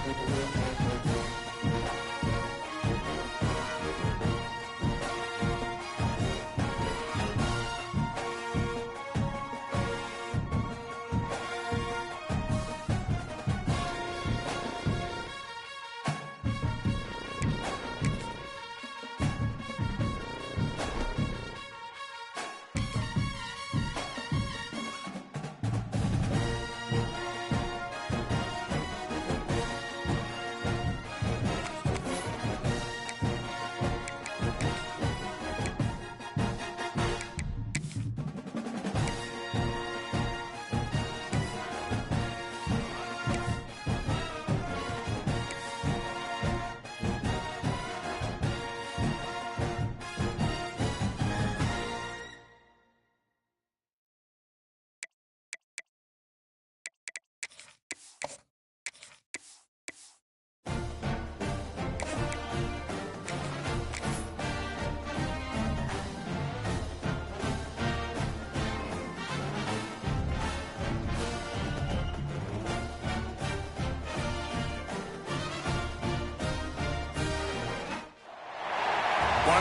One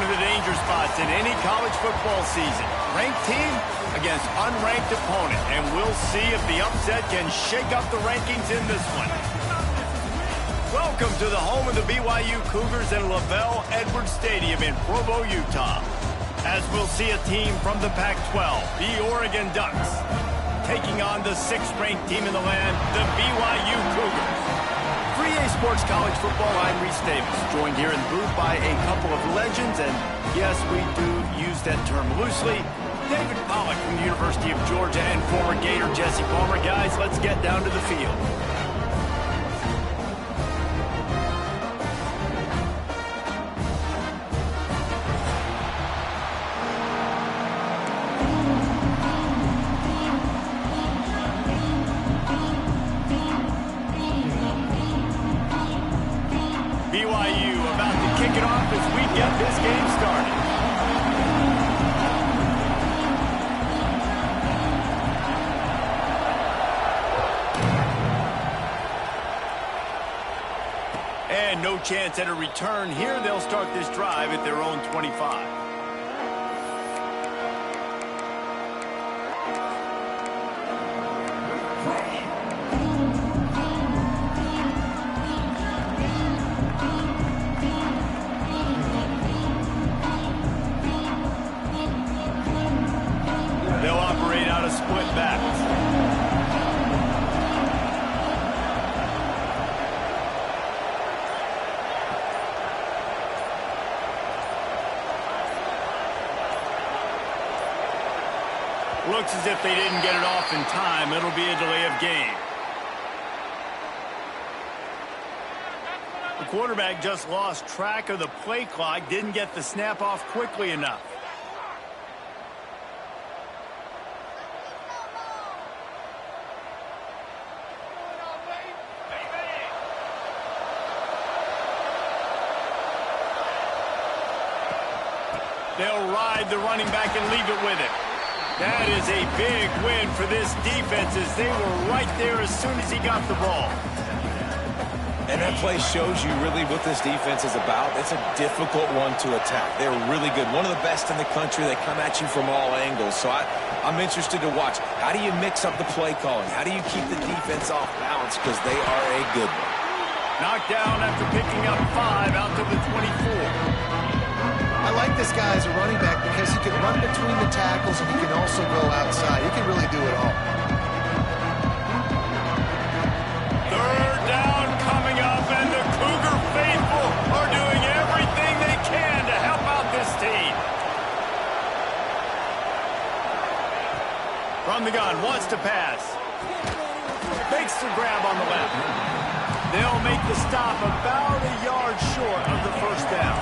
of the danger spots in any college football season. Ranked team against unranked opponent. And we'll see if the upset can shake up the rankings in this one. Welcome to the home of the BYU Cougars in LaVell Edwards Stadium in Provo, Utah. As we'll see a team from the Pac-12, the Oregon Ducks, taking on the 6th-ranked team in the land, the BYU Cougars. 3A Sports College Football, I'm Reese Davis, joined here in the booth by a couple of legends, and yes, we do use that term loosely. David Pollack from the University of Georgia and former Gator Jesse Palmer. Guys, let's get down to the field. BYU about to kick it off as we get this game started. And no chance at a return here. They'll start this drive at their own 25. They'll operate out of split backs. Looks as if they didn't get it off in time. It'll be a delay of game. The quarterback just lost track of the play clock, didn't get the snap off quickly enough. They'll ride the running back and leave it with him. That is a big win for this defense as they were right there as soon as he got the ball. And that play shows you really what this defense is about. It's a difficult one to attack. They're really good. One of the best in the country. They come at you from all angles. So I'm interested to watch. How do you mix up the play calling? How do you keep the defense off balance? Because they are a good one. Knocked down after picking up 5 out to the 24. I like this guy as a running back because he can run between the tackles and he can also go outside. He can really do it all. Third down coming up, and the Cougar faithful are doing everything they can to help out this team. From the gun, wants to pass. Fakes the grab on the left. They'll make the stop about a yard short of the first down.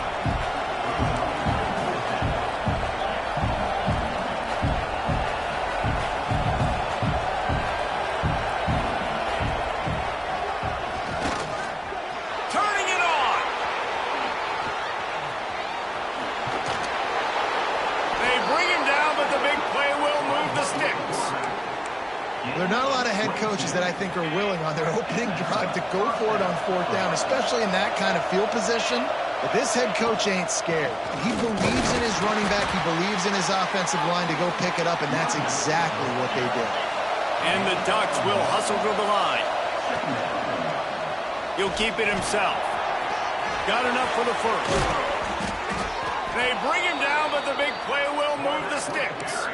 There are not a lot of head coaches that I think are willing on their opening drive to go for it on 4th down, especially in that kind of field position. But this head coach ain't scared. He believes in his running back. He believes in his offensive line to go pick it up, and that's exactly what they did. And the Ducks will hustle to the line. He'll keep it himself. Got enough for the first. They bring him down, but the big play will move the sticks.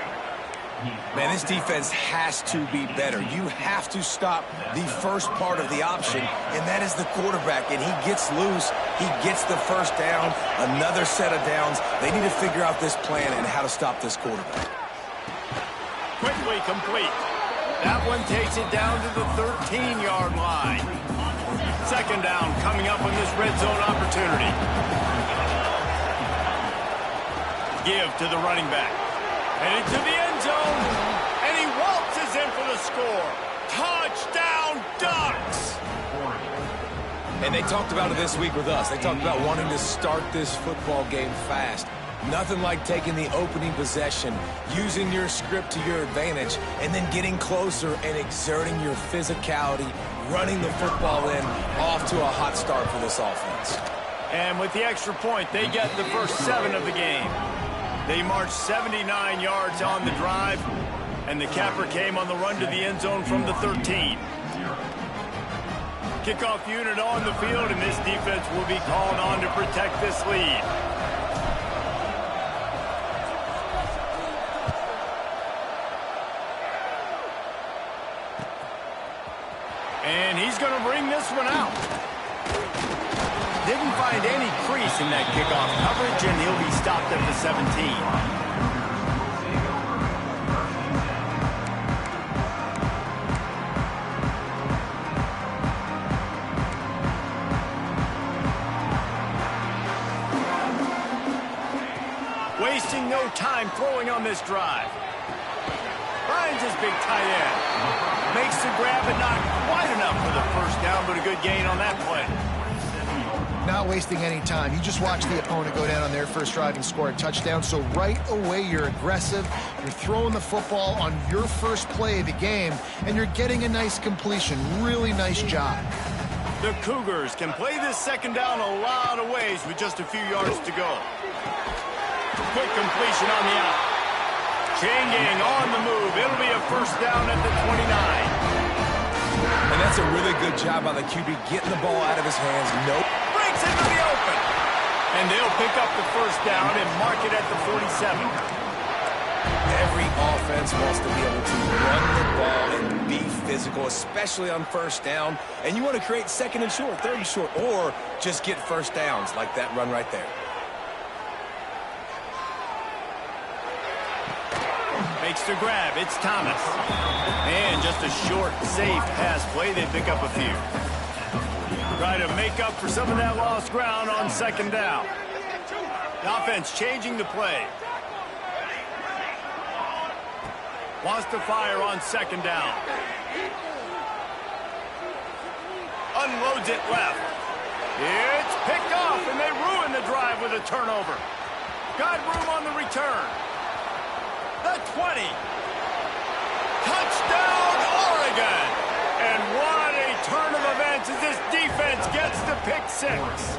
Man, this defense has to be better. You have to stop the first part of the option, and that is the quarterback. And he gets loose. He gets the first down, another set of downs. They need to figure out this plan and how to stop this quarterback. Quickly complete. That one takes it down to the 13-yard line. 2nd down coming up on this red zone opportunity. Give to the running back. Headed to the end zone, and he waltzes in for the score. Touchdown, Ducks! And they talked about it this week with us. They talked about wanting to start this football game fast. Nothing like taking the opening possession, using your script to your advantage, and then getting closer and exerting your physicality, running the football in, off to a hot start for this offense. And with the extra point, they get the first 7 of the game. They marched 79 yards on the drive, and the capper came on the run to the end zone from the 13. Kickoff unit on the field, and this defense will be called on to protect this lead. And he's going to bring this one out. Didn't find any crease in that kickoff coverage, and he'll be stopped at the 17. Wasting no time throwing on this drive. Finds his big tight end. Makes the grab, but not quite enough for the first down, but a good gain on that play. Not wasting any time. You just watch the opponent go down on their first drive and score a touchdown. So right away, you're aggressive. You're throwing the football on your first play of the game, and you're getting a nice completion. Really nice job. The Cougars can play this 2nd down a lot of ways with just a few yards to go. Quick completion on the out. Chain gang on the move. It'll be a first down at the 29. And that's a really good job by the QB getting the ball out of his hands. Nope. Breaks into the open. And they'll pick up the first down and mark it at the 47. Every offense wants to be able to run the ball and be physical, especially on first down. And you want to create 2nd and short, 3rd and short, or just get first downs like that run right there. Makes the grab. It's Thomas. And just a short, safe pass play. They pick up a few. Try to make up for some of that lost ground on 2nd down. The offense changing the play. Wants to fire on 2nd down. Unloads it left. It's picked off, and they ruin the drive with a turnover. Got room on the return. The 20. Touchdown, Oregon. And what a turn of events as this defense gets the pick 6.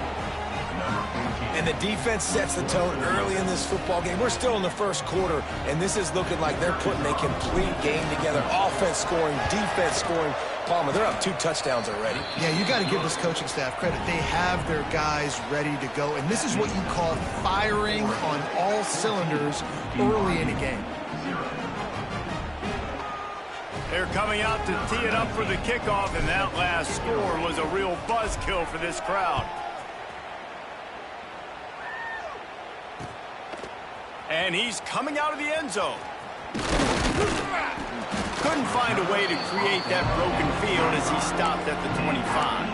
And the defense sets the tone early in this football game. We're still in the first quarter, and this is looking like they're putting a complete game together. Offense scoring, defense scoring. Palmer, they're up 2 touchdowns already. Yeah, you got to give this coaching staff credit. They have their guys ready to go, and this is what you call firing on all cylinders early in a game. They're coming out to tee it up for the kickoff, and that last score was a real buzzkill for this crowd. And he's coming out of the end zone. Couldn't find a way to create that broken field as he stopped at the 25.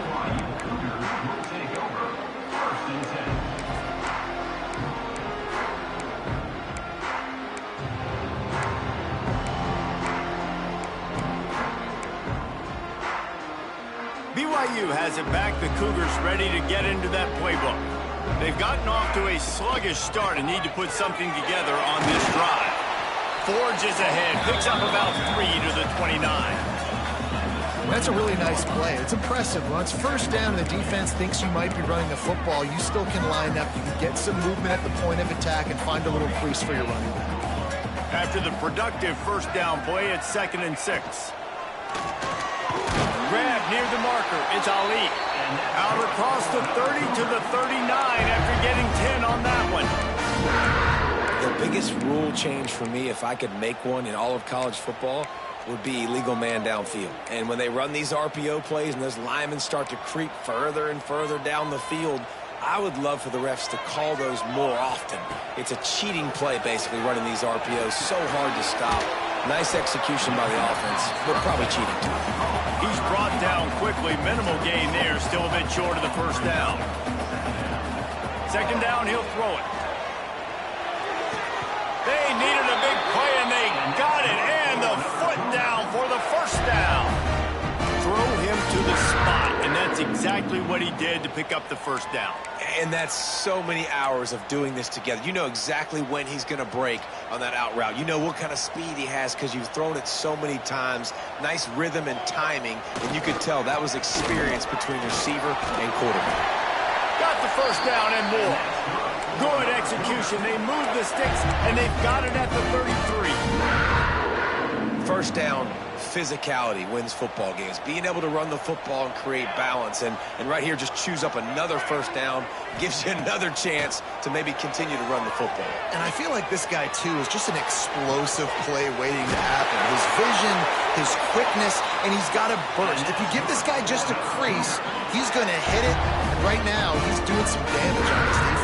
BYU has it back. The Cougars ready to get into that playbook. They've gotten off to a sluggish start and need to put something together on this drive. forges ahead, picks up about 3 to the 29. That's a really nice play. It's impressive. Once first down, the defense thinks you might be running the football. You still can line up. You can get some movement at the point of attack and find a little crease for your running back. After the productive first down play, it's 2nd and 6. Grab near the marker. It's Ali. And out across the 30 to the 39 after getting 10 on that one. The biggest rule change for me, if I could make one in all of college football, would be illegal man downfield. And when they run these RPO plays and those linemen start to creep further and further down the field, I would love for the refs to call those more often. It's a cheating play, basically, running these RPOs. So hard to stop. Nice execution by the offense, but probably cheating too. He's brought down quickly. Minimal gain there. Still a bit short of the first down. 2nd down, he'll throw it. They needed a big play, and they got it. And the foot down for the first down. Throw him to the spot, and that's exactly what he did to pick up the first down. And that's so many hours of doing this together. You know exactly when he's going to break on that out route. You know what kind of speed he has because you've thrown it so many times. Nice rhythm and timing, and you could tell that was experience between receiver and quarterback. Got the first down and more. Good execution. They moved the sticks, and they've got it at the 33. First down, physicality wins football games. Being able to run the football and create balance. And right here, just choose up another first down. Gives you another chance to maybe continue to run the football. And I feel like this guy, too, is just an explosive play waiting to happen. His vision, his quickness, and he's got a burst. If you give this guy just a crease, he's going to hit it. And right now, he's doing some damage on this defense.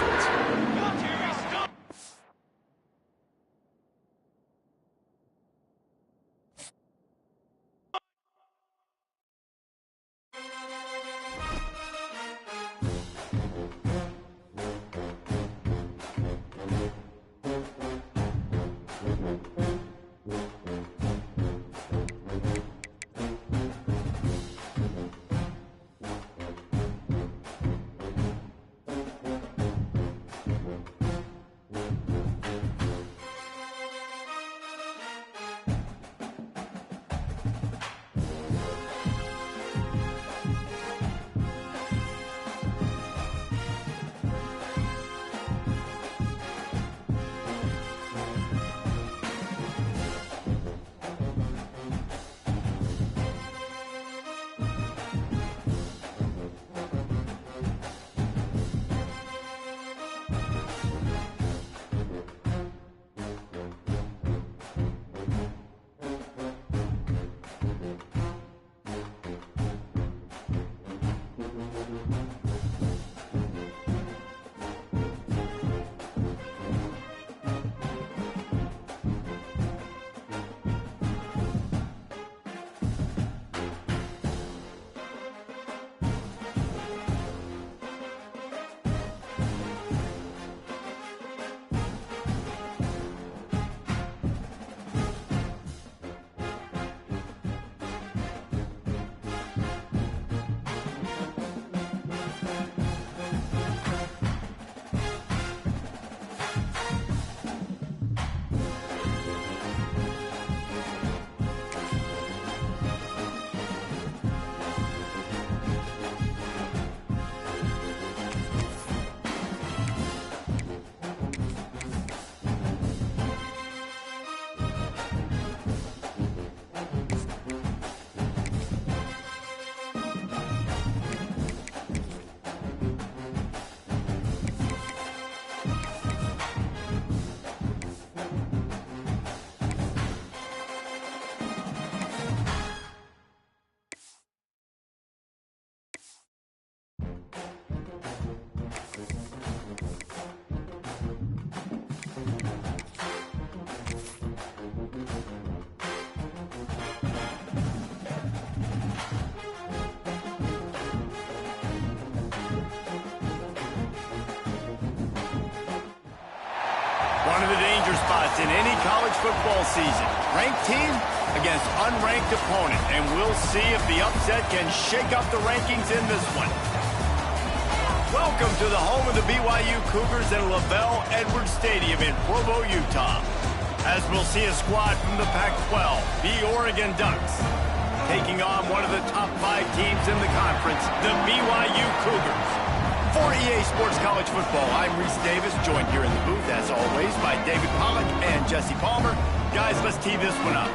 One of the danger spots in any college football season. Ranked team against unranked opponent. And we'll see if the upset can shake up the rankings in this one. Welcome to the home of the BYU Cougars at LaVell Edwards Stadium in Provo, Utah. as we'll see a squad from the Pac-12, the Oregon Ducks, taking on one of the top 5 teams in the conference, the BYU Cougars. For EA Sports College Football, I'm Reese Davis, joined here in the booth, as always, by David Pollack and Jesse Palmer. Guys, let's tee this one up.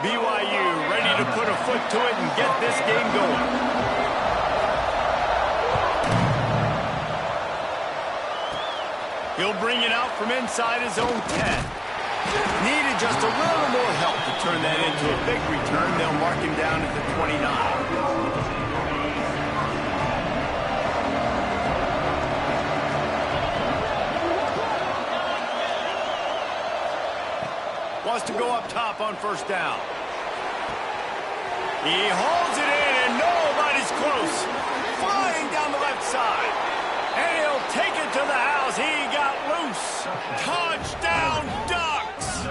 BYU ready to put a foot to it and get this game going. He'll bring it out from inside his own 10. Needed just a little more help to turn that into a big return. They'll mark him down at the 29. Wants to go up top on first down. He hauls it in, and nobody's close. Flying down the left side. And he'll take it to the house. He got loose. Touchdown, Ducks!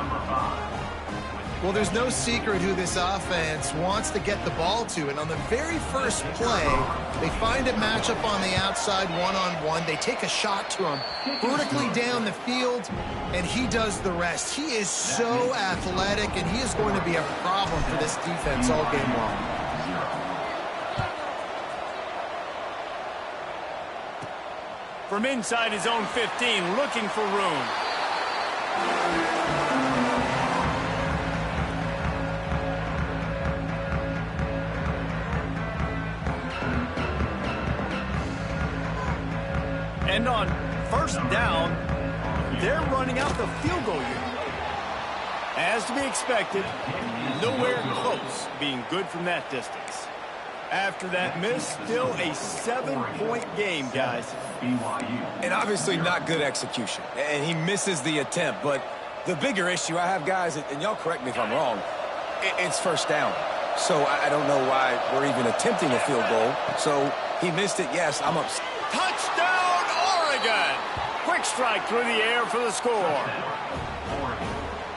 Well, there's no secret who this offense wants to get the ball to. And on the very first play, they find a matchup on the outside one-on-one. They take a shot to him vertically down the field, and he does the rest. He is so athletic, and he is going to be a problem for this defense all game long. From inside his own 15, looking for room. And on first down, they're running out the field goal unit. As to be expected, nowhere close being good from that distance. After that miss, still a 7-point game, guys. And obviously not good execution. And he misses the attempt. But the bigger issue I have, guys, and y'all correct me if I'm wrong, it's first down. So I don't know why we're even attempting a field goal. So he missed it, yes, I'm upset. Touchdown, Oregon! Quick strike through the air for the score.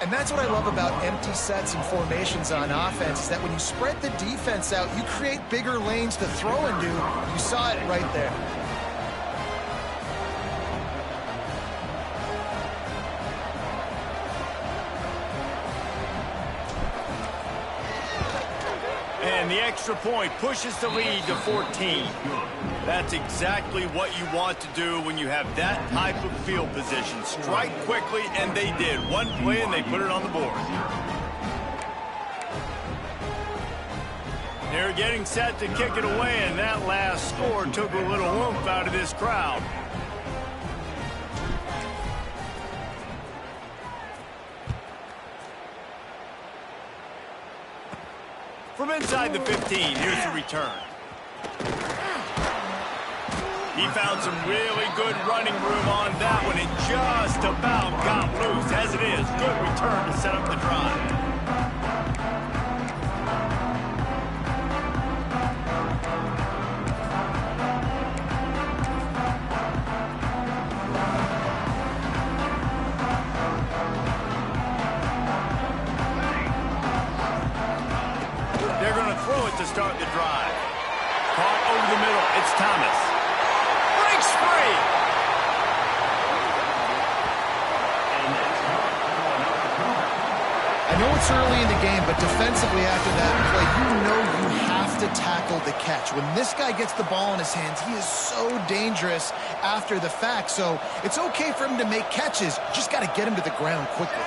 And that's what I love about empty sets and formations on offense, is that when you spread the defense out, you create bigger lanes to throw into. You saw it right there. And the extra point pushes the lead to 14. That's exactly what you want to do when you have that type of field position. Strike quickly, and they did. One play, and they put it on the board. They're getting set to kick it away, and that last score took a little oomph out of this crowd. From inside the 15, here's the return. He found some really good running room on that one and just about got loose. As it is, good return to set up the drive. They're going to throw it to start the drive. Caught over the middle. It's Thomas. Breaks free. I know it's early in the game, but defensively after that play, you know you have to tackle the catch. When this guy gets the ball in his hands, he is so dangerous after the fact. So it's okay for him to make catches. You just got to get him to the ground quickly.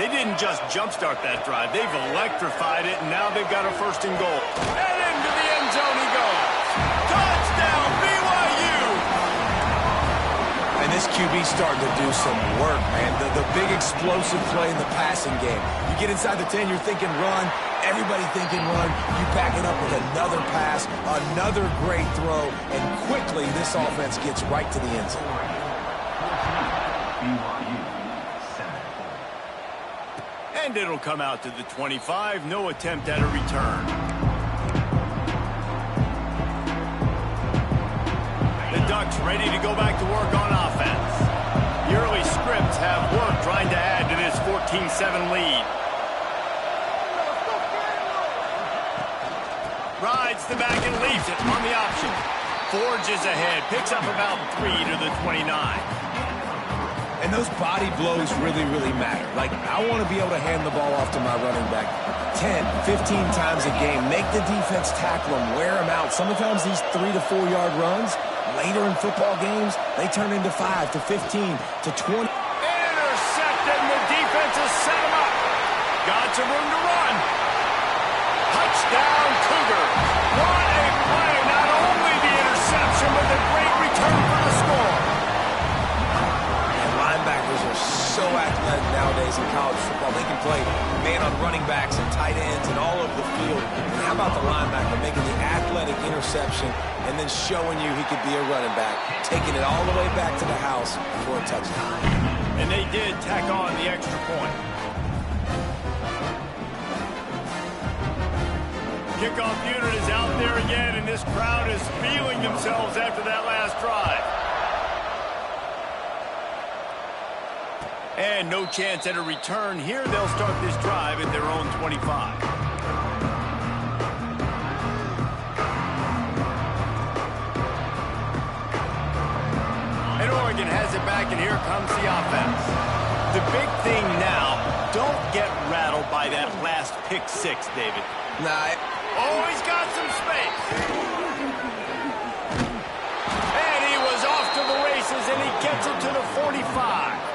They didn't just jumpstart that drive. They've electrified it, and now they've got a first and goal. And into the end zone he goes. Touchdown, BYU! And this QB's starting to do some work, man. The big explosive play in the passing game. You get inside the 10, you're thinking run. Everybody thinking run. You back it up with another pass, another great throw, and quickly this offense gets right to the end zone. And it'll come out to the 25. No attempt at a return. The Ducks ready to go back to work on offense. The early scripts have 14-7 lead. Rides the back and leaves it on the option. Forges ahead, picks up about 3 to the 29. And those body blows really, really matter. Like, I want to be able to hand the ball off to my running back 10, 15 times a game. Make the defense tackle them, wear them out. Sometimes these 3 to 4 yard runs, later in football games, they turn into 5 to 15 to 20. Intercepted, and the defense has set him up. Got some room to run. Touchdown, Cougars. What a play. Not only the interception, but the great return for the score. Linebackers are so athletic nowadays in college football. They can play man on running backs and tight ends and all over the field. And how about the linebacker making the athletic interception and then showing you he could be a running back, taking it all the way back to the house for a touchdown. And they did tack on the extra point. Kickoff unit is out there again, and this crowd is feeling themselves after that last drive. And no chance at a return here. They'll start this drive at their own 25. And Oregon has it back, and here comes the offense. The big thing now, don't get rattled by that last pick six, David. Nah. Oh, he's got some space. And he was off to the races, and he gets it to the 45.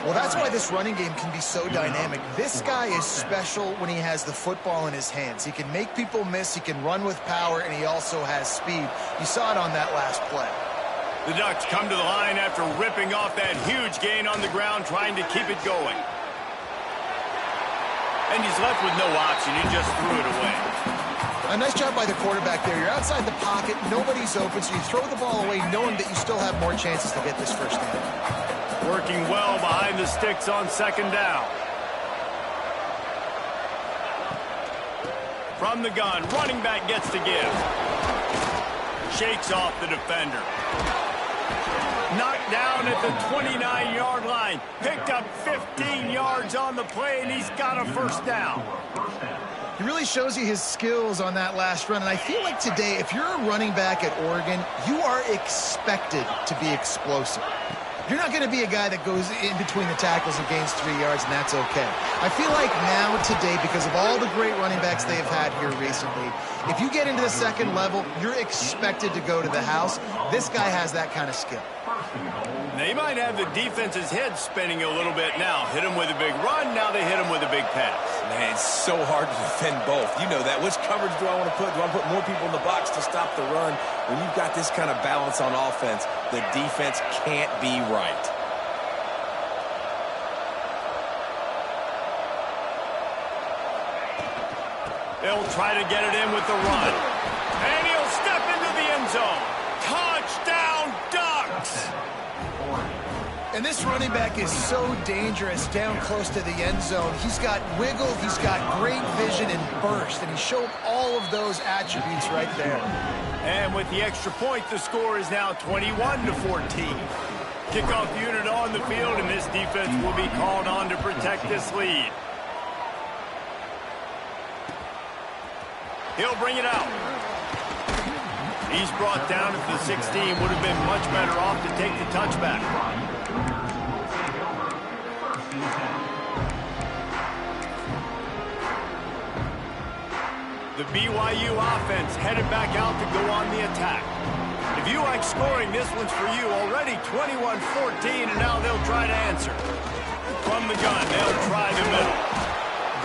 Well, that's why this running game can be so dynamic. This guy is special when he has the football in his hands. He can make people miss, he can run with power, and he also has speed. You saw it on that last play. The Ducks come to the line after ripping off that huge gain on the ground, trying to keep it going. And he's left with no option. He just threw it away. A nice job by the quarterback there. You're outside the pocket, nobody's open, so you throw the ball away knowing that you still have more chances to get this first down. Working well behind the sticks on second down. From the gun, running back gets to give. Shakes off the defender. Knocked down at the 29-yard line. Picked up 15 yards on the play, and he's got a first down. He really shows you his skills on that last run. And I feel like today, if you're a running back at Oregon, you are expected to be explosive. You're not going to be a guy that goes in between the tackles and gains 3 yards, and that's okay. I feel like now, today, because of all the great running backs they have had here recently, if you get into the second level, you're expected to go to the house. This guy has that kind of skill. They might have the defense's head spinning a little bit now. Hit him with a big run, now they hit him with a big pass. Man, it's so hard to defend both. You know that. Which coverage do I want to put? Do I put more people in the box to stop the run? When you've got this kind of balance on offense, the defense can't be right. They'll try to get it in with the run. And he'll step into the end zone. Touchdown, Ducks! And this running back is so dangerous down close to the end zone. He's got wiggle, he's got great vision and burst, and he showed all of those attributes right there. And with the extra point, the score is now 21-14. Kickoff unit on the field, and this defense will be called on to protect this lead. He'll bring it out. He's brought down at the 16. Would have been much better off to take the touchback. The BYU offense headed back out to go on the attack. If you like scoring, this one's for you. Already 21-14, and now they'll try to answer. From the gun, they'll try the middle.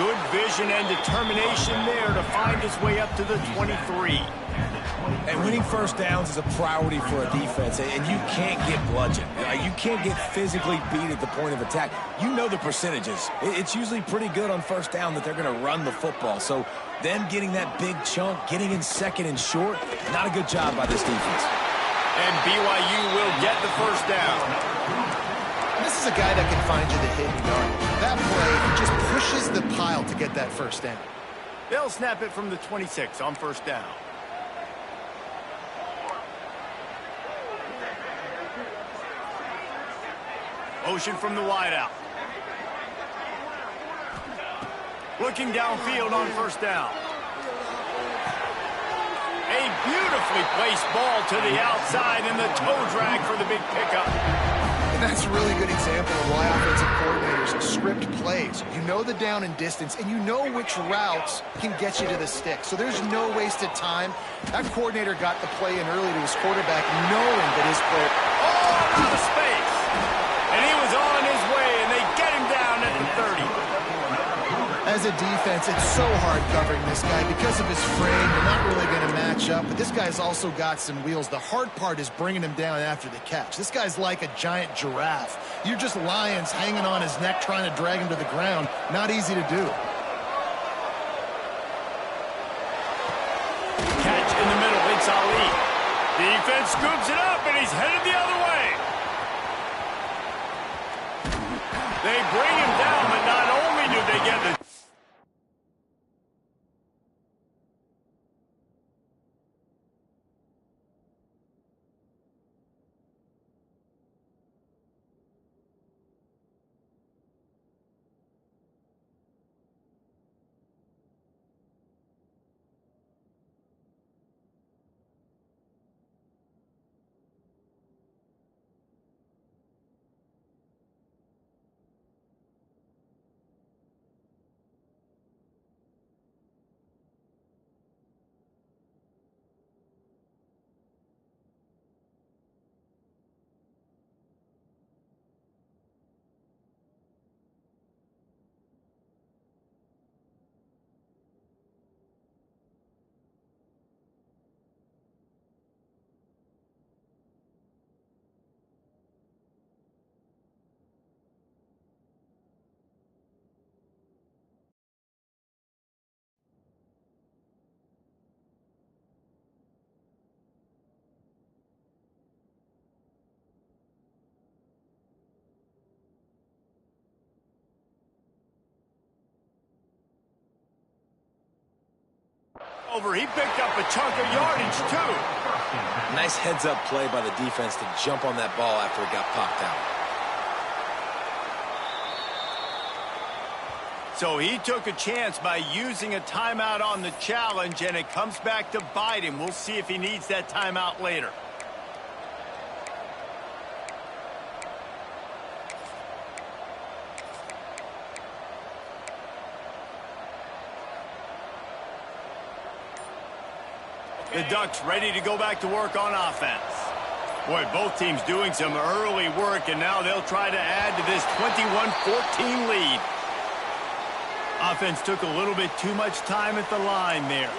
Good vision and determination there to find his way up to the 23. And winning first downs is a priority for a defense, and you can't get bludgeoned. You can't get physically beat at the point of attack. You know the percentages. It's usually pretty good on first down that they're going to run the football. So them getting that big chunk, getting in second and short, not a good job by this defense. And BYU will get the first down. This is a guy that can find you the hidden yard. That play just pushes the pile to get that first down. They'll snap it from the 26 on first down. Motion from the wideout. Looking downfield on first down. A beautifully placed ball to the outside and the toe drag for the big pickup. And that's a really good example of why offensive coordinators script plays. You know the down and distance, and you know which routes can get you to the stick. So there's no wasted time. That coordinator got the play in early to his quarterback, knowing that his player... Oh, out of space. And he was on his way, and they get him down at the 30. As a defense, it's so hard covering this guy because of his frame. You're not really going to match up, but this guy's also got some wheels. The hard part is bringing him down after the catch. This guy's like a giant giraffe. You're just lions hanging on his neck trying to drag him to the ground. Not easy to do. Catch in the middle. It's Ali. Defense scoops it up, and he's headed the other way. They bring him down, but not only do they get the... He picked up a chunk of yardage, too. Nice heads-up play by the defense to jump on that ball after it got popped out. So he took a chance by using a timeout on the challenge, and it comes back to bite him. We'll see if he needs that timeout later. The Ducks ready to go back to work on offense. Boy, both teams doing some early work, and now they'll try to add to this 21-14 lead. Offense took a little bit too much time at the line there.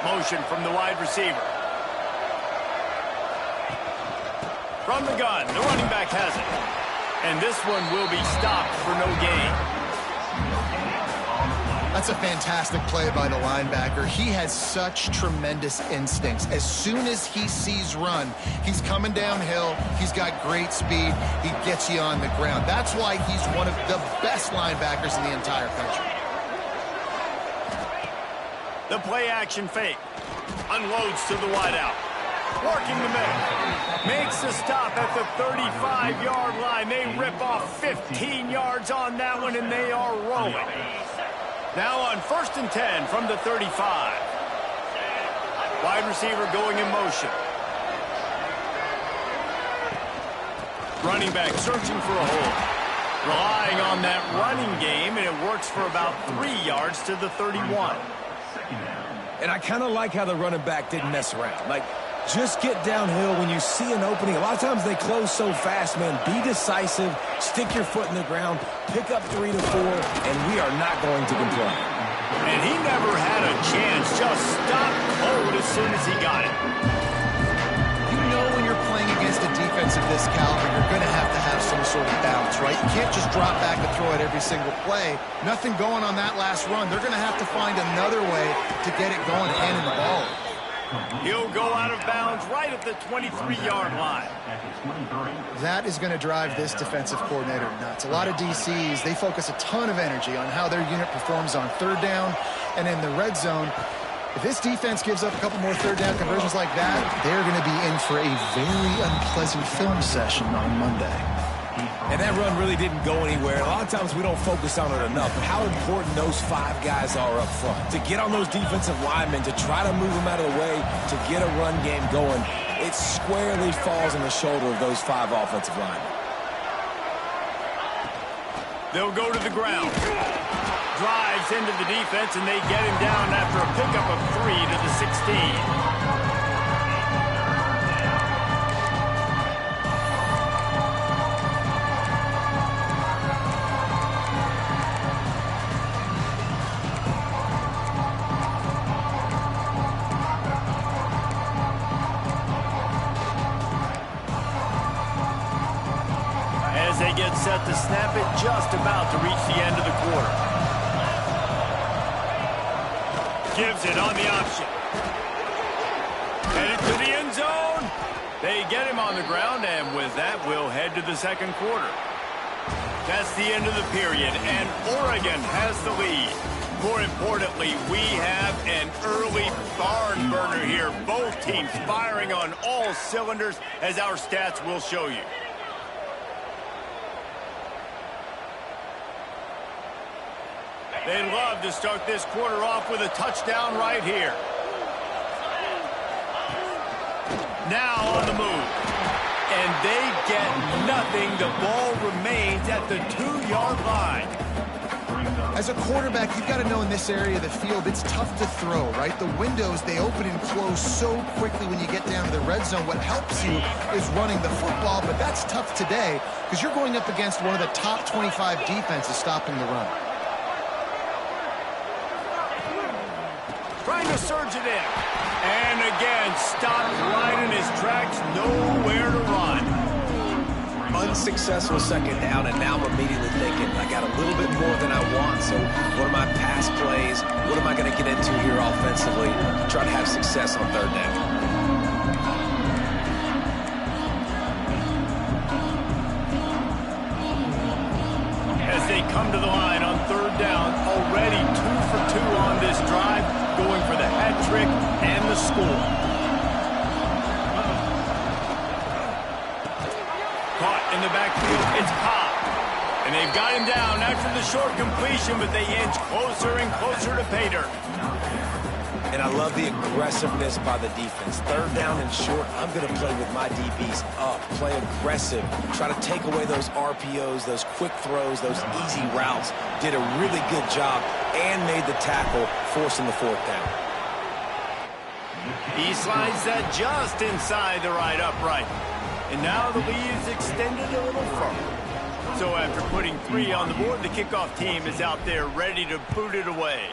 Motion from the wide receiver. From the gun, the running back has it. And this one will be stopped for no gain. That's a fantastic play by the linebacker. He has such tremendous instincts. As soon as he sees run, he's coming downhill. He's got great speed. He gets you on the ground. That's why he's one of the best linebackers in the entire country. The play action fake. Unloads to the wideout. Working the middle. Makes the stop at the 35-yard line. They rip off 15 yards on that one, and they are rolling. Now on 1st and 10 from the 35. Wide receiver going in motion. Running back searching for a hole. Relying on that running game, and it works for about 3 yards to the 31. And I kind of like how the running back didn't mess around. Like, just get downhill when you see an opening. A lot of times they close so fast, man. Be decisive, stick your foot in the ground, pick up 3 to 4, and we are not going to complain. And he never had a chance, just stopped cold as soon as he got it. You know when you're playing against a defense of this caliber, you're going to have some sort of balance, right? You can't just drop back and throw it every single play. Nothing going on that last run. They're going to have to find another way to get it going, handing the ball. He'll go out of bounds right at the 23-yard line. That is going to drive this defensive coordinator nuts. A lot of DCs, they focus a ton of energy on how their unit performs on 3rd down and in the red zone. If this defense gives up a couple more third down conversions like that, they're going to be in for a very unpleasant film session on Monday. And that run really didn't go anywhere. A lot of times we don't focus on it enough, but how important those 5 guys are up front. To get on those defensive linemen, to try to move them out of the way, to get a run game going, it squarely falls on the shoulder of those 5 offensive linemen. They'll go to the ground. Drives into the defense, and they get him down after a pickup of 3 to the 16. They get set to snap it, just about to reach the end of the quarter. Gives it on the option. Headed to the end zone. They get him on the ground, and with that, we'll head to the second quarter. That's the end of the period, and Oregon has the lead. More importantly, we have an early barn burner here. Both teams firing on all cylinders, as our stats will show you. They'd love to start this quarter off with a touchdown right here. Now on the move. And they get nothing. The ball remains at the 2-yard line. As a quarterback, you've got to know in this area of the field, it's tough to throw, right? The windows, they open and close so quickly when you get down to the red zone. What helps you is running the football, but that's tough today because you're going up against one of the top 25 defenses stopping the run. Trying to surge it in. And again, stopped right in his tracks. Nowhere to run. Unsuccessful second down, and now I'm immediately thinking, I got a little bit more than I want, so what are my pass plays? What am I going to get into here offensively to try to have success on third down? As they come to the line on third down, already 2 for 2 on this drive, going for the hat trick and the score. Caught in the backfield, it's Cobb. And they've got him down after the short completion, but they inch closer and closer to pay dirt. And I love the aggressiveness by the defense. Third down and short, I'm going to play with my DBs up, play aggressive, try to take away those RPOs, those quick throws, those easy routes. Did a really good job and made the tackle, forcing the 4th down. He slides that just inside the right upright. And now the lead is extended a little further. So after putting 3 on the board, the kickoff team is out there ready to boot it away.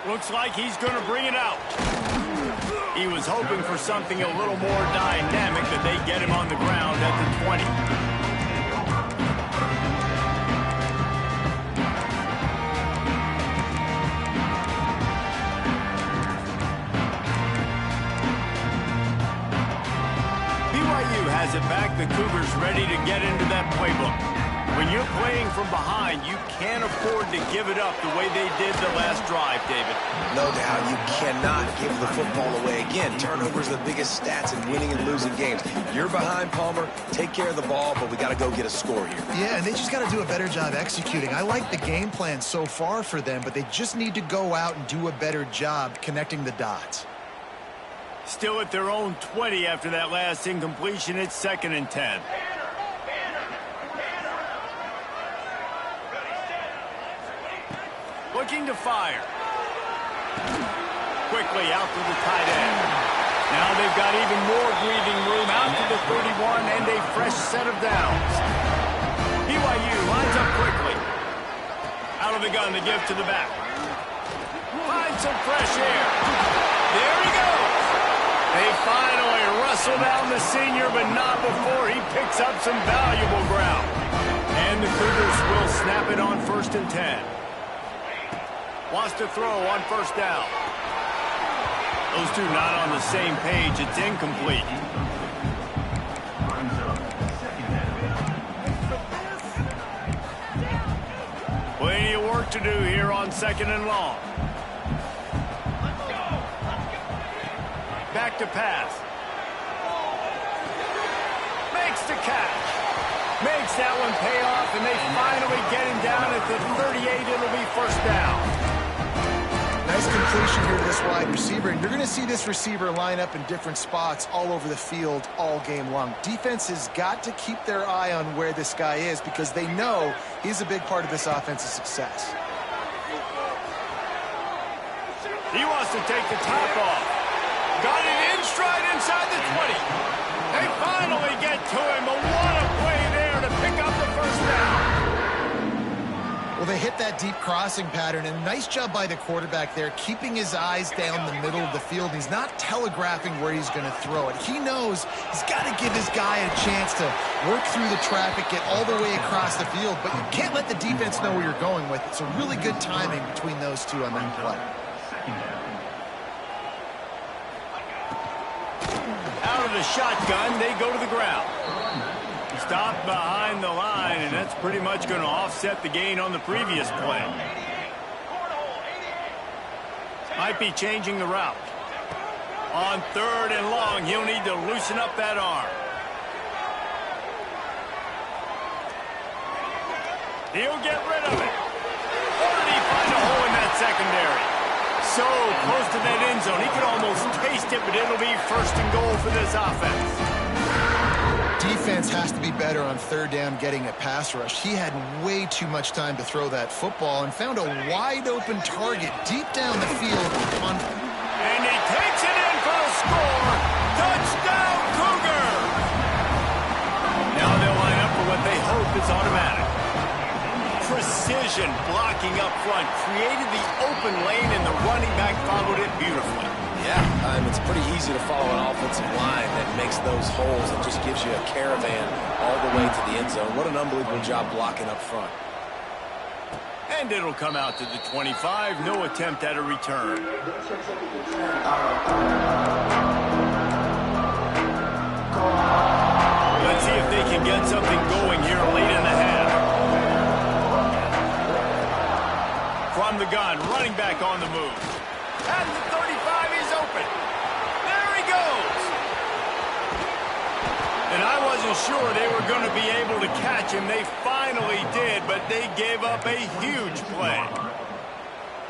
Looks like he's going to bring it out. He was hoping for something a little more dynamic, but they get him on the ground at the 20. BYU has it back. The Cougars ready to get into that playbook. When you're playing from behind, you can't afford to give it up the way they did the last drive, David. No doubt, you cannot give the football away. Again, turnovers are the biggest stats in winning and losing games. You're behind, Palmer. Take care of the ball, but we got to go get a score here. Yeah, and they just got to do a better job executing. I like the game plan so far for them, but they just need to go out and do a better job connecting the dots. Still at their own 20 after that last incompletion. It's 2nd and 10. Looking to fire. Quickly out to the tight end. Now they've got even more breathing room out to the 31 and a fresh set of downs. BYU lines up quickly. Out of the gun to give to the back. Finds some fresh air. There he goes. They finally wrestle down the senior, but not before he picks up some valuable ground. And the Cougars will snap it on 1st and 10. Wants to throw on 1st down. Those two not on the same page. It's incomplete. Plenty of work to do here on 2nd and long. Back to pass. Makes the catch. Makes that one pay off, and they finally get him down at the 38. It'll be first down. Nice completion here to this wide receiver, and you're going to see this receiver line up in different spots all over the field all game long. Defense has got to keep their eye on where this guy is because they know he's a big part of this offense's success. He wants to take the top off. Got it in stride inside the 20. They finally get to him, but what a play there to pick up the first down. Well, they hit that deep crossing pattern, and nice job by the quarterback there, keeping his eyes down the middle of the field. He's not telegraphing where he's going to throw it. He knows he's got to give his guy a chance to work through the traffic, get all the way across the field, but you can't let the defense know where you're going with it. So really good timing between those two on that play. Out of the shotgun, they go to the ground. Stopped behind the line, and that's pretty much going to offset the gain on the previous play. Might be changing the route. On 3rd and long, he'll need to loosen up that arm. He'll get rid of it. Or did he find a hole in that secondary? So close to that end zone, he could almost taste it, but it'll be 1st and goal for this offense. Defense has to be better on 3rd down getting a pass rush. He had way too much time to throw that football and found a wide-open target deep down the field. And he takes it in for a score. Touchdown, Cougar! Now they'll line up for what they hope is automatic. Precision blocking up front, created the open lane, and the running back followed it beautifully. Yeah, it's pretty easy to follow an offensive line that makes those holes and just gives you a caravan all the way to the end zone. What an unbelievable job blocking up front. And it'll come out to the 25. No attempt at a return. Let's see if they can get something going here late in the half. From the gun, running back on the move. At the 35, he's open. There he goes. And I wasn't sure they were going to be able to catch him. They finally did, but they gave up a huge play.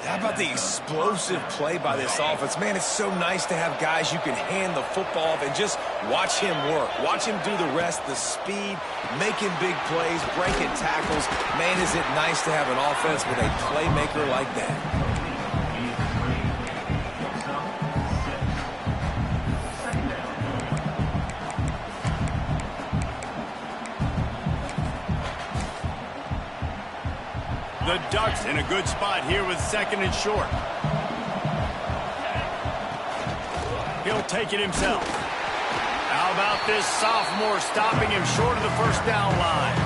How about the explosive play by this offense? Man, it's so nice to have guys you can hand the football off and just watch him work. Watch him do the rest, the speed, making big plays, breaking tackles. Man, is it nice to have an offense with a playmaker like that. The Ducks in a good spot here with 2nd and short. He'll take it himself. How about this sophomore stopping him short of the 1st down line?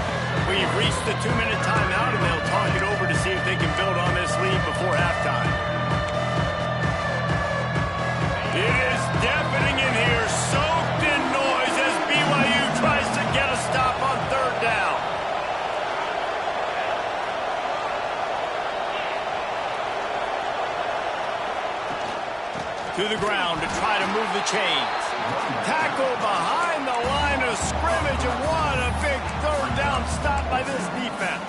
We've reached the 2-minute timeout, and they'll talk it over to see if they can build on this lead before halftime. It is deafening in here, soaked in noise as BYU tries to get a stop on 3rd down. To the ground to try to move the chains. Tackle behind the line of scrimmage, and what a big 3rd down stop by this defense.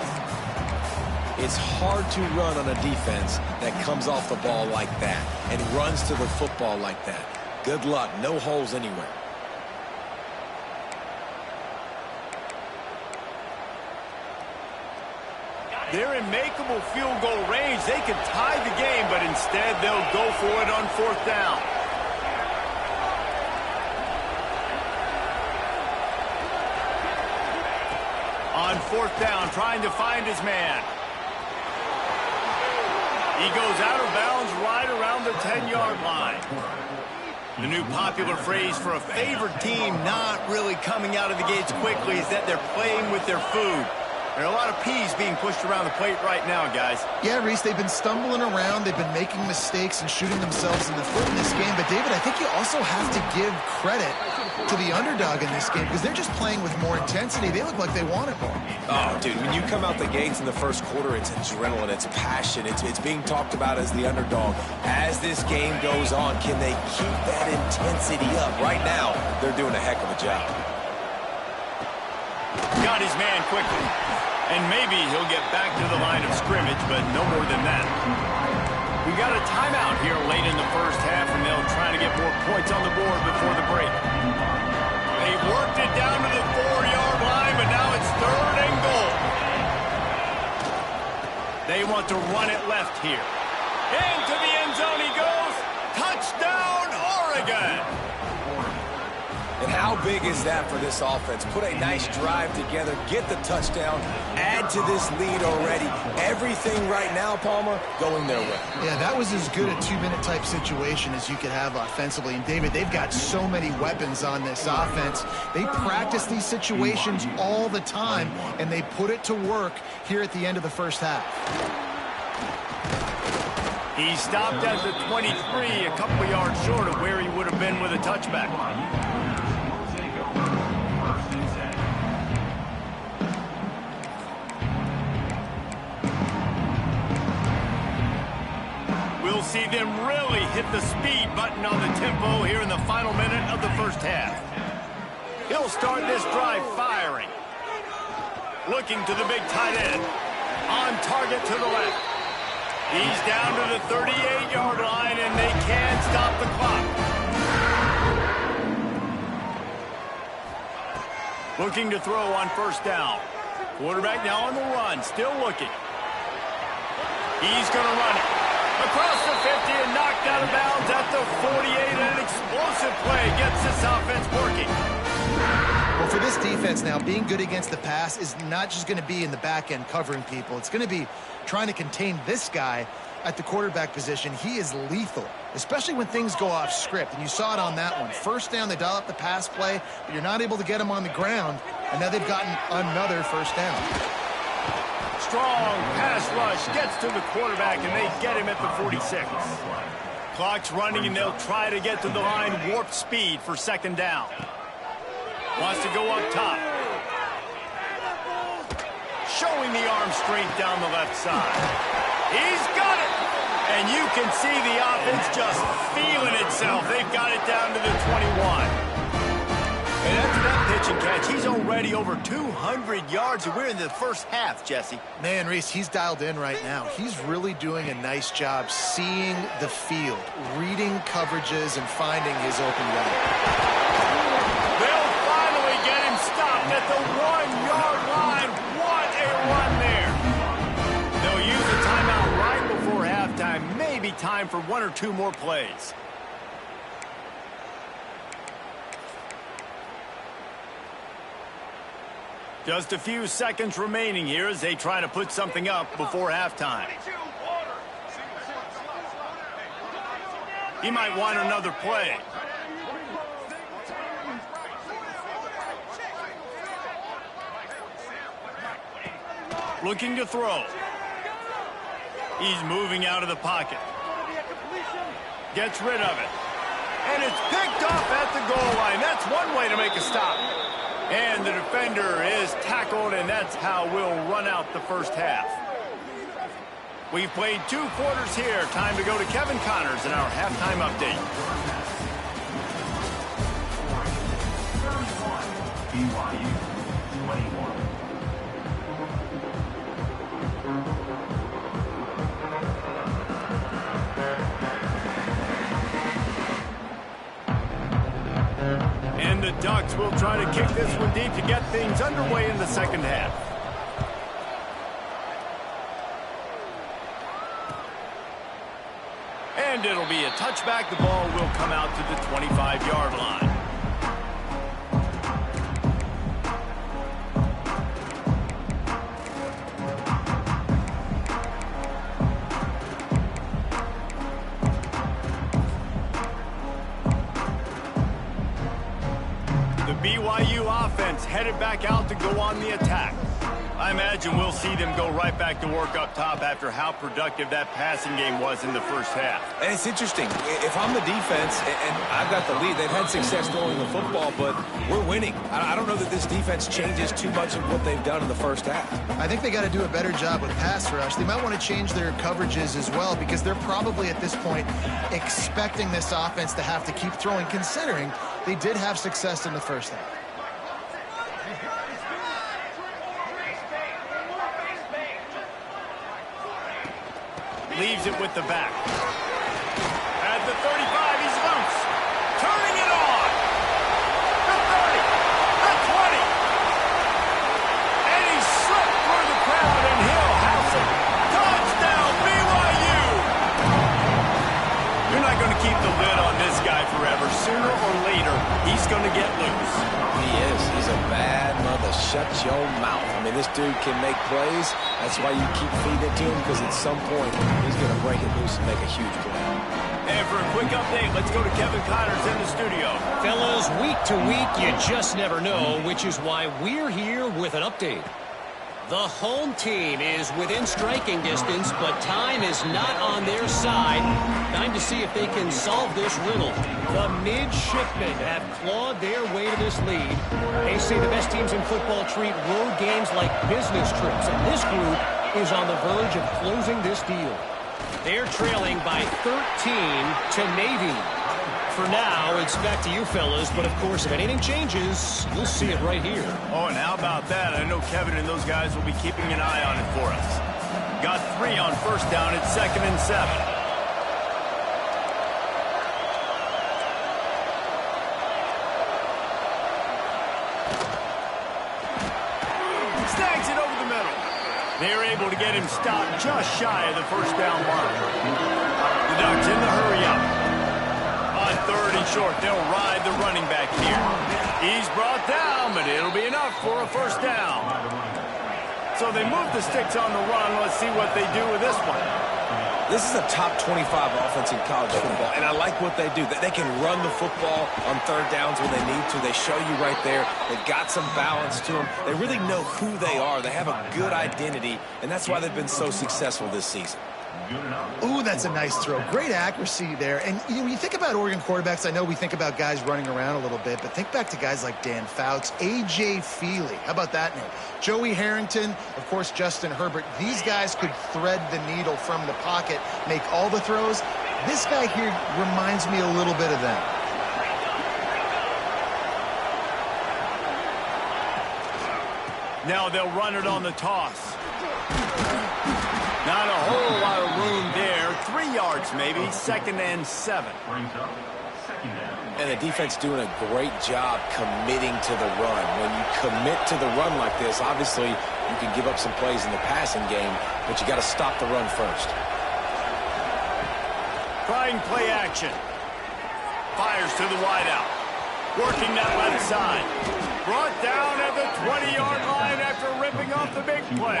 It's hard to run on a defense that comes off the ball like that and runs to the football like that. Good luck. No holes anywhere. They're in makeable field goal range. They could tie the game, but instead they'll go for it on 4th down. On 4th down, trying to find his man. He goes out of bounds right around the 10-yard line. The new popular phrase for a favored team not really coming out of the gates quickly is that they're playing with their food. There are a lot of P's being pushed around the plate right now, guys. Yeah, Reese, they've been stumbling around. They've been making mistakes and shooting themselves in the foot in this game. But, David, I think you also have to give credit to the underdog in this game because they're just playing with more intensity. They look like they want it more. Oh, dude, when you come out the gates in the first quarter, it's adrenaline, it's passion, it's being talked about as the underdog. As this game goes on, can they keep that intensity up? Right now, they're doing a heck of a job. Got his man quickly. And maybe he'll get back to the line of scrimmage, but no more than that. We got a timeout here late in the first half, and they'll try to get more points on the board before the break. They've worked it down to the 4-yard line, but now it's 3rd and goal. They want to run it left here. Into the end zone he goes. Touchdown, Oregon! And how big is that for this offense? Put a nice drive together, get the touchdown, add to this lead already. Everything right now, Palmer, going their way. Yeah, that was as good a 2-minute type situation as you could have offensively. And, David, they've got so many weapons on this offense. They practice these situations all the time, and they put it to work here at the end of the first half. He stopped at the 23, a couple of yards short of where he would have been with a touchback. We'll see them really hit the speed button on the tempo here in the final minute of the first half. He'll start this drive firing. Looking to the big tight end. On target to the left. He's down to the 38-yard line, and they can't stop the clock. Looking to throw on first down. Quarterback now on the run, still looking. He's going to run it. Across the 50 and knocked out of bounds at the 48, and an explosive play gets this offense working. Well, for this defense now, being good against the pass is not just going to be in the back end covering people. It's going to be trying to contain this guy at the quarterback position. He is lethal, especially when things go off script. And you saw it on that one. First down, they dial up the pass play, but you're not able to get him on the ground. And now they've gotten another first down. Strong pass rush gets to the quarterback, and they get him at the 46. Clock's running, and they'll try to get to the line warp speed for second down. Wants to go up top. Showing the arm strength down the left side. He's got it! And you can see the offense just feeling itself. They've got it down to the 21. And after that pitch and catch, he's already over 200 yards, and we're in the first half, Jesse. Man, Reese, he's dialed in right now. He's really doing a nice job seeing the field, reading coverages, and finding his open guy. They'll finally get him stopped at the 1-yard line. What a run there. They'll use the timeout right before halftime. Maybe time for 1 or 2 more plays. Just a few seconds remaining here as they try to put something up before halftime. He might want another play. Looking to throw. He's moving out of the pocket. Gets rid of it. And it's picked off at the goal line. That's one way to make a stop. And the defender is tackled, and that's how we'll run out the first half. We've played 2 quarters here. Time to go to Kevin Connors in our halftime update. BYU 21. And the Ducks will try to kick this one deep to get things underway in the second half. And it'll be a touchback. The ball will come out to the 25-yard line. BYU offense headed back out to go on the attack. I imagine we'll see them go right back to work up top after how productive that passing game was in the first half. And it's interesting. If I'm the defense and I've got the lead, they've had success throwing the football, but we're winning. I don't know that this defense changes too much of what they've done in the first half. I think they got to do a better job with pass rush. They might want to change their coverages as well because they're probably at this point expecting this offense to have to keep throwing, considering they did have success in the first half. Leaves it with the back. At the 35, he's loose. Turning it on. The 30, the 20. And he slipped through the crowd, and he'll house it. Touchdown, BYU. You're not going to keep the lid on this guy forever. Sooner or later, he's going to get loose. He is. He's a bad mother. Shut your mouth. I mean, this dude can make plays. That's why you keep feeding it to him, because at some point, he's going to break it loose and make a huge play. And for a quick update, let's go to Kevin Connors in the studio. Fellas, week to week, you just never know, which is why we're here with an update. The home team is within striking distance, but time is not on their side. Time to see if they can solve this riddle. The midshipmen have clawed their way to this lead. They say the best teams in football treat road games like business trips, and this group is on the verge of closing this deal. They're trailing by 13 to Navy. For now, it's back to you fellas, but of course, if anything changes, you'll see it right here. Oh, and how about that? I know Kevin and those guys will be keeping an eye on it for us. Got 3 on first down. It's 2nd and 7. Snags it over the middle. They're able to get him stopped just shy of the first down mark. The Ducks in the hurry up. On 3rd and short, they'll ride the running back here. He's brought down, but it'll be enough for a first down. So they move the sticks on the run. Let's see what they do with this one. This is a top 25 offense in college football, and I like what they do. They can run the football on 3rd downs when they need to. They show you right there. They've got some balance to them. They really know who they are. They have a good identity, and that's why they've been so successful this season. Ooh, that's a nice throw. Great accuracy there. And when you think about Oregon quarterbacks, I know we think about guys running around a little bit, but think back to guys like Dan Fouts, A.J. Feely. How about that name? Joey Harrington, of course, Justin Herbert. These guys could thread the needle from the pocket, make all the throws. This guy here reminds me a little bit of them. Now they'll run it on the toss. Not a whole lot of room there. 3 yards maybe. 2nd and 7. And the defense doing a great job committing to the run. When you commit to the run like this, obviously you can give up some plays in the passing game, but you got to stop the run first. Trying play action. Fires to the wideout. Working that left side. Brought down at the 20-yard line after ripping off the big play.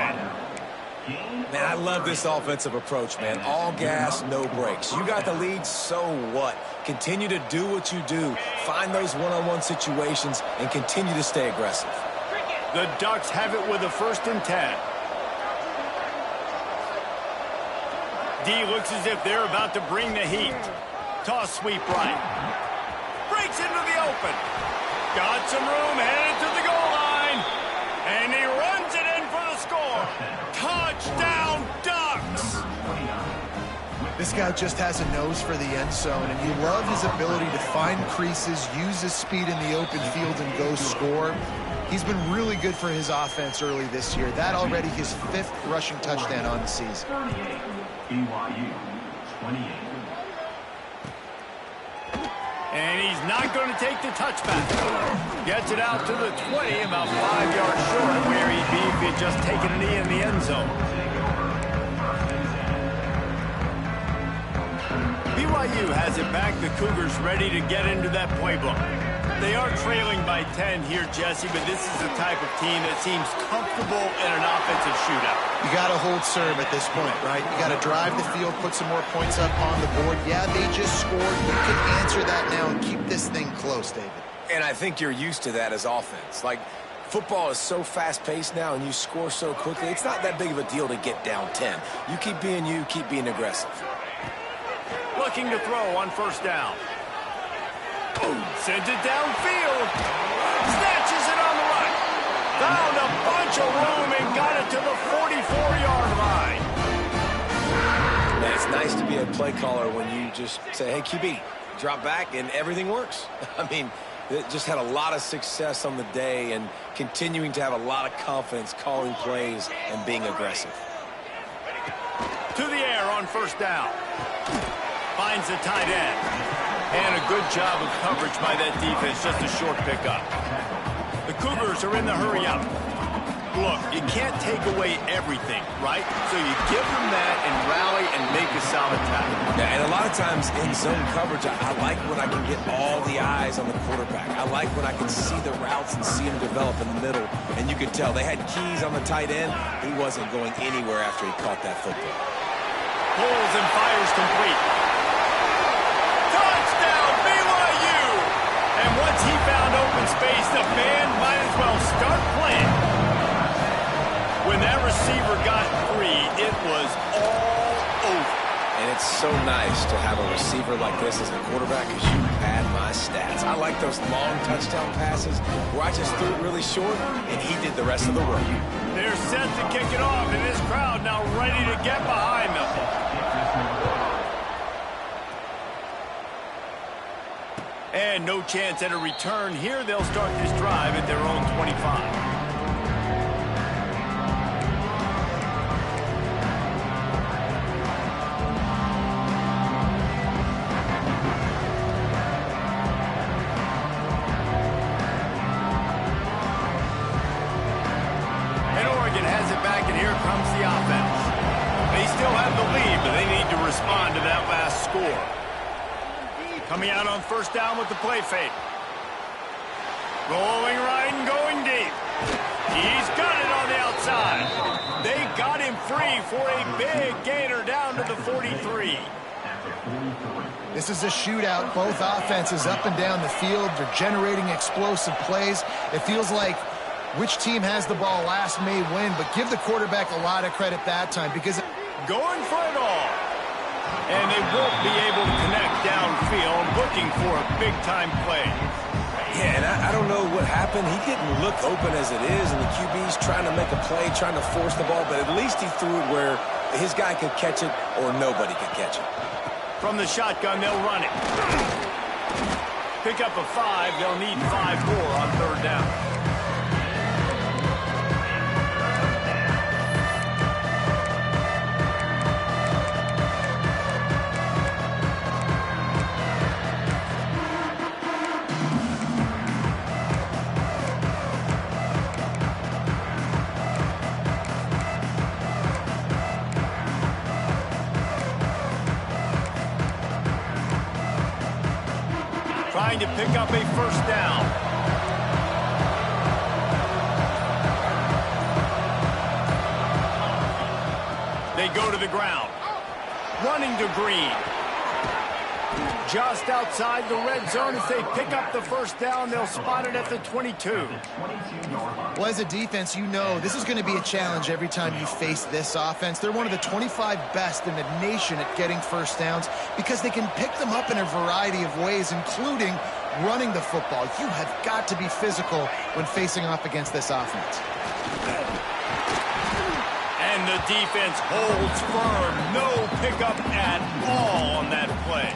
Man, I love this offensive approach, man. All gas, no brakes. You got the lead, so what? Continue to do what you do. Find those one-on-one situations and continue to stay aggressive. The Ducks have it with a 1st and 10. D looks as if they're about to bring the heat. Toss sweep right. Breaks into the open. Got some room, headed to the goal line. And he runs it in for the score. Touchdown, Ducks! This guy just has a nose for the end zone, and you love his ability to find creases, use his speed in the open field, and go score. He's been really good for his offense early this year. That already his 5th rushing touchdown on the season. BYU 28. And he's not going to take the touchback. Gets it out to the 20, about 5 yards short of where he'd be if he'd just taken a knee in the end zone. BYU has it back. The Cougars ready to get into that playbook. They are trailing by 10 here, Jesse, but this is the type of team that seems comfortable in an offensive shootout. You got to hold serve at this point, right? You got to drive the field, put some more points up on the board. Yeah, they just scored. You can answer that now and keep this thing close, David. And I think you're used to that as offense. Like, Football is so fast-paced now, and you score so quickly, it's not that big of a deal to get down 10. You, keep being aggressive. Looking to throw on first down. Sends it downfield. Snatches it on the run. Found a bunch of room and got it to the 44-yard line. Man, it's nice to be a play caller when you just say, hey, QB, drop back, and everything works. I mean, it just had a lot of success on the day and continuing to have a lot of confidence calling plays and being aggressive. To the air on first down. Finds the tight end. And a good job of coverage by that defense, just a short pickup. The Cougars are in the hurry up. Look, you can't take away everything, right? So you give them that and rally and make a solid tackle. Yeah, and a lot of times in zone coverage, I like when I can get all the eyes on the quarterback. I like when I can see the routes and see them develop in the middle. And you could tell they had keys on the tight end. He wasn't going anywhere after he caught that football. Pulls and fires complete. Touchdown, BYU! And once he found open space, the band might as well start playing. When that receiver got free, it was all over. And it's so nice to have a receiver like this as a quarterback because you pad my stats. I like those long touchdown passes where I just threw it really short and he did the rest of the work. They're set to kick it off, and this crowd now ready to get behind them. And no chance at a return here. They'll start this drive at their own 25. Respond to that last score. Coming out on first down with the play fake. Rolling right and going deep. He's got it on the outside. They got him free for a big gainer down to the 43. This is a shootout. Both offenses up and down the field. They're generating explosive plays. It feels like which team has the ball last may win, but give the quarterback a lot of credit that time because going for it all. And they won't be able to connect downfield, looking for a big-time play. Yeah, and I don't know what happened. He didn't look open as it is, and the QB's trying to make a play, trying to force the ball, but at least he threw it where his guy could catch it or nobody could catch it. From the shotgun, they'll run it. Pick up a 5. They'll need 5 more on third down. Trying to pick up a first down. They go to the ground. Running to Green. Just outside the red zone as they pick up the first down. They'll spot it at the 22. Well, as a defense, you know this is going to be a challenge every time you face this offense. They're one of the 25 best in the nation at getting first downs because they can pick them up in a variety of ways, including running the football. You have got to be physical when facing off against this offense. And the defense holds firm. No pickup at all on that play.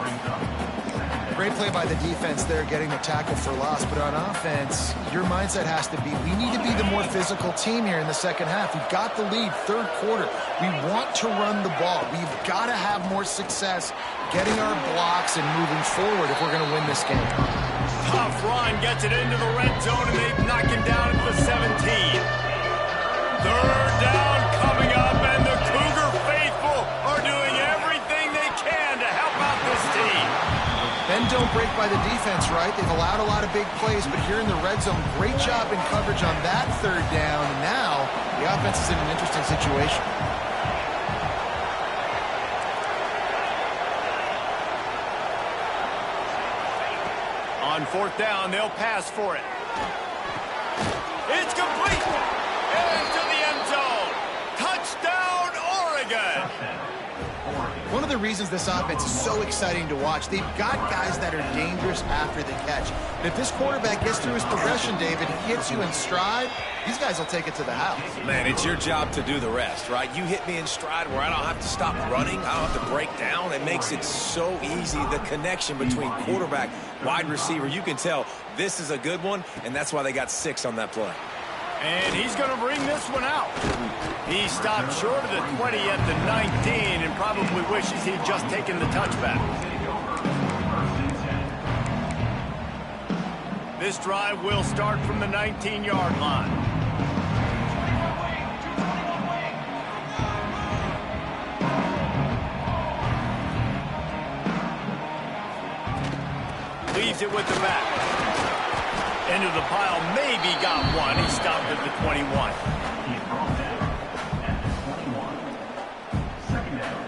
Great play by the defense there, getting the tackle for loss. But on offense, your mindset has to be, we need to be the more physical team here in the second half. We've got the lead, third quarter. We want to run the ball. We've got to have more success getting our blocks and moving forward if we're going to win this game. Tough run, gets it into the red zone, and they knock him down at the 17. Third down coming up, and the Cougar faithful are doing everything they can to help out this team. Bend don't break by the defense, right? They've allowed a lot of big plays, but here in the red zone, great job in coverage on that third down. And now the offense is in an interesting situation. On fourth down, they'll pass for it. It's complete. one of the reasons this offense is so exciting to watch. They've got guys that are dangerous after the catch. And if this quarterback gets through his progression, David, he hits you in stride, these guys will take it to the house. Man, it's your job to do the rest, right? You hit me in stride where I don't have to stop running. I don't have to break down. It makes it so easy, the connection between quarterback, wide receiver. You can tell this is a good one, and that's why they got 6 on that play. And he's going to bring this one out. He stopped short of the 20 at the 19 and probably wishes he'd just taken the touchback. This drive will start from the 19-yard line. Leaves it with the back. Into the pile, maybe got one. He stopped at the 21. He's brought down at the 21. Second down.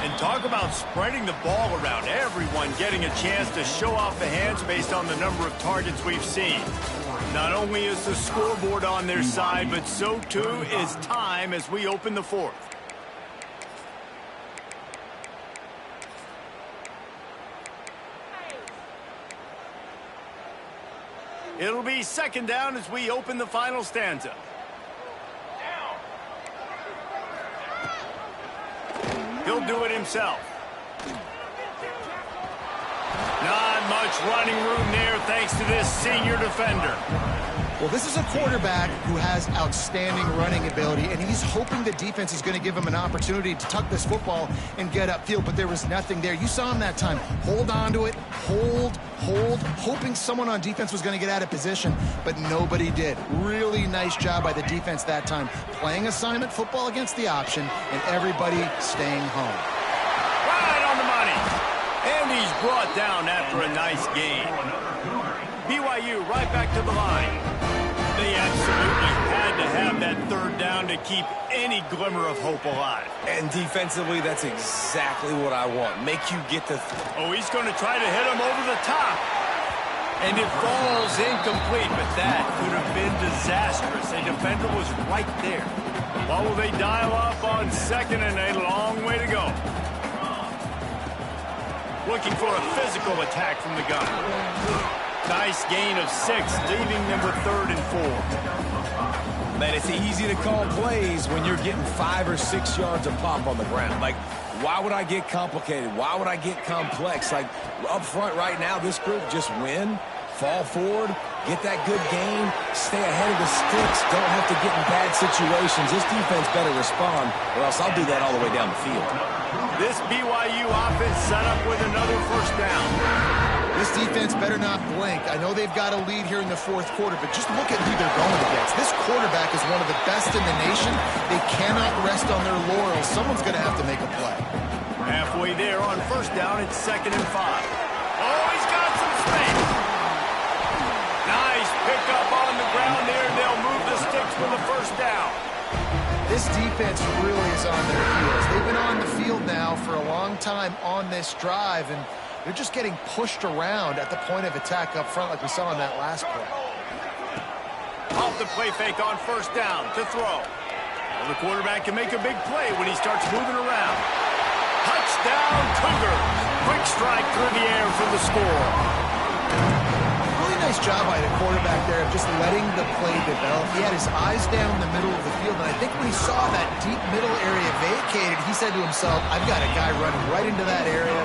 And talk about spreading the ball around. Everyone getting a chance to show off the hands based on the number of targets we've seen. Not only is the scoreboard on their side, but so too is time as we open the fourth. It'll be second down as we open the final stanza. He'll do it himself. Not much running room there thanks to this senior defender. Well, this is a quarterback who has outstanding running ability, and he's hoping the defense is going to give him an opportunity to tuck this football and get upfield, but there was nothing there. You saw him that time. Hold on to it, hold, hoping someone on defense was going to get out of position, but nobody did. Really nice job by the defense that time, playing assignment football against the option, and everybody staying home. Right on the money. And he's brought down after a nice gain. BYU right back to the line. They absolutely had to have that third down to keep any glimmer of hope alive. And defensively, that's exactly what I want. Make you get the... Oh, he's going to try to hit him over the top. And it falls incomplete, but that could have been disastrous. A defender was right there. What will they dial up on second and a long way to go? Looking for a physical attack from the gun. Nice gain of 6, leaving them with 3rd and 4. Man, it's easy to call plays when you're getting 5 or 6 yards of pop on the ground. Like, why would I get complicated? Why would I get complex? Like, up front right now, this group just win, fall forward, get that good gain, stay ahead of the sticks, don't have to get in bad situations. This defense better respond, or else I'll do that all the way down the field. This BYU offense set up with another first down. This defense better not blink. I know they've got a lead here in the fourth quarter, but just look at who they're going against. This quarterback is one of the best in the nation. They cannot rest on their laurels. Someone's going to have to make a play. Halfway there on first down, it's 2nd and 5. Oh, he's got some space. Nice pickup on the ground there. They'll move the sticks for the first down. This defense really is on their heels. They've been on the field now for a long time on this drive, and they're just getting pushed around at the point of attack up front like we saw in that last play. Off the play fake on first down to throw. Well, the quarterback can make a big play when he starts moving around. Touchdown Cougars. Quick strike through the air for the score. Really nice job by the quarterback there of just letting the play develop. He had his eyes down the middle of the field, and I think when he saw that deep middle area vacated, he said to himself, I've got a guy running right into that area.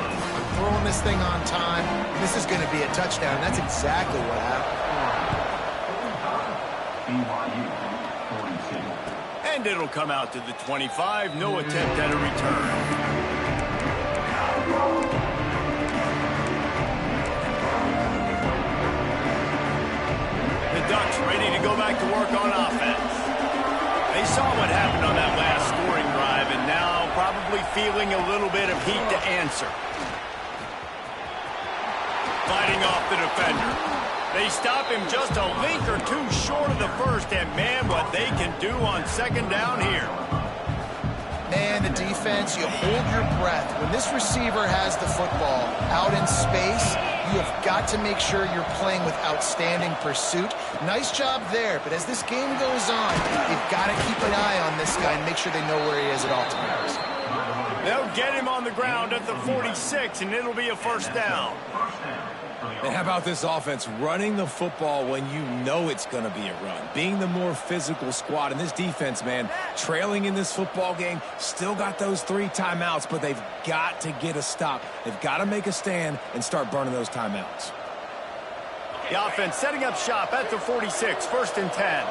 Throwing this thing on time. This is going to be a touchdown. That's exactly what happened. BYU 42. And it'll come out to the 25. No attempt at a return. The Ducks ready to go back to work on offense. They saw what happened on that last scoring drive and now probably feeling a little bit of heat to answer. Fighting off the defender. They stop him just a link or two short of the first, and man, what they can do on second down here. And the defense, you hold your breath. When this receiver has the football out in space, you you have got to make sure you're playing with outstanding pursuit. Nice job there, but as this game goes on, you've got to keep an eye on this guy and make sure they know where he is at all times. They'll get him on the ground at the 46, and it'll be a first down. And how about this offense running the football when you know it's going to be a run? Being the more physical squad. And this defense, man, trailing in this football game, still got those 3 timeouts, but they've got to get a stop. They've got to make a stand and start burning those timeouts. The offense setting up shop at the 46, first and 10.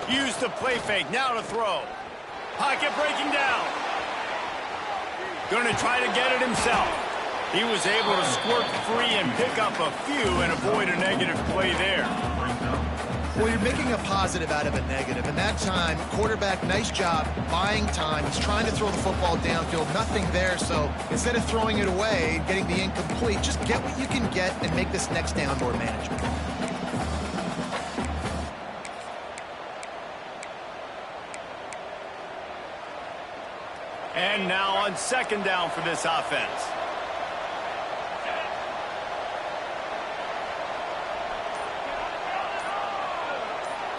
Use the play fake, now to throw. Pocket breaking down. Going to try to get it himself. He was able to squirt free and pick up a few and avoid a negative play there. Well, you're making a positive out of a negative. And that time, quarterback, nice job, buying time. He's trying to throw the football downfield. Nothing there, so instead of throwing it away, getting the incomplete, just get what you can get and make this next down more manageable. And now on second down for this offense.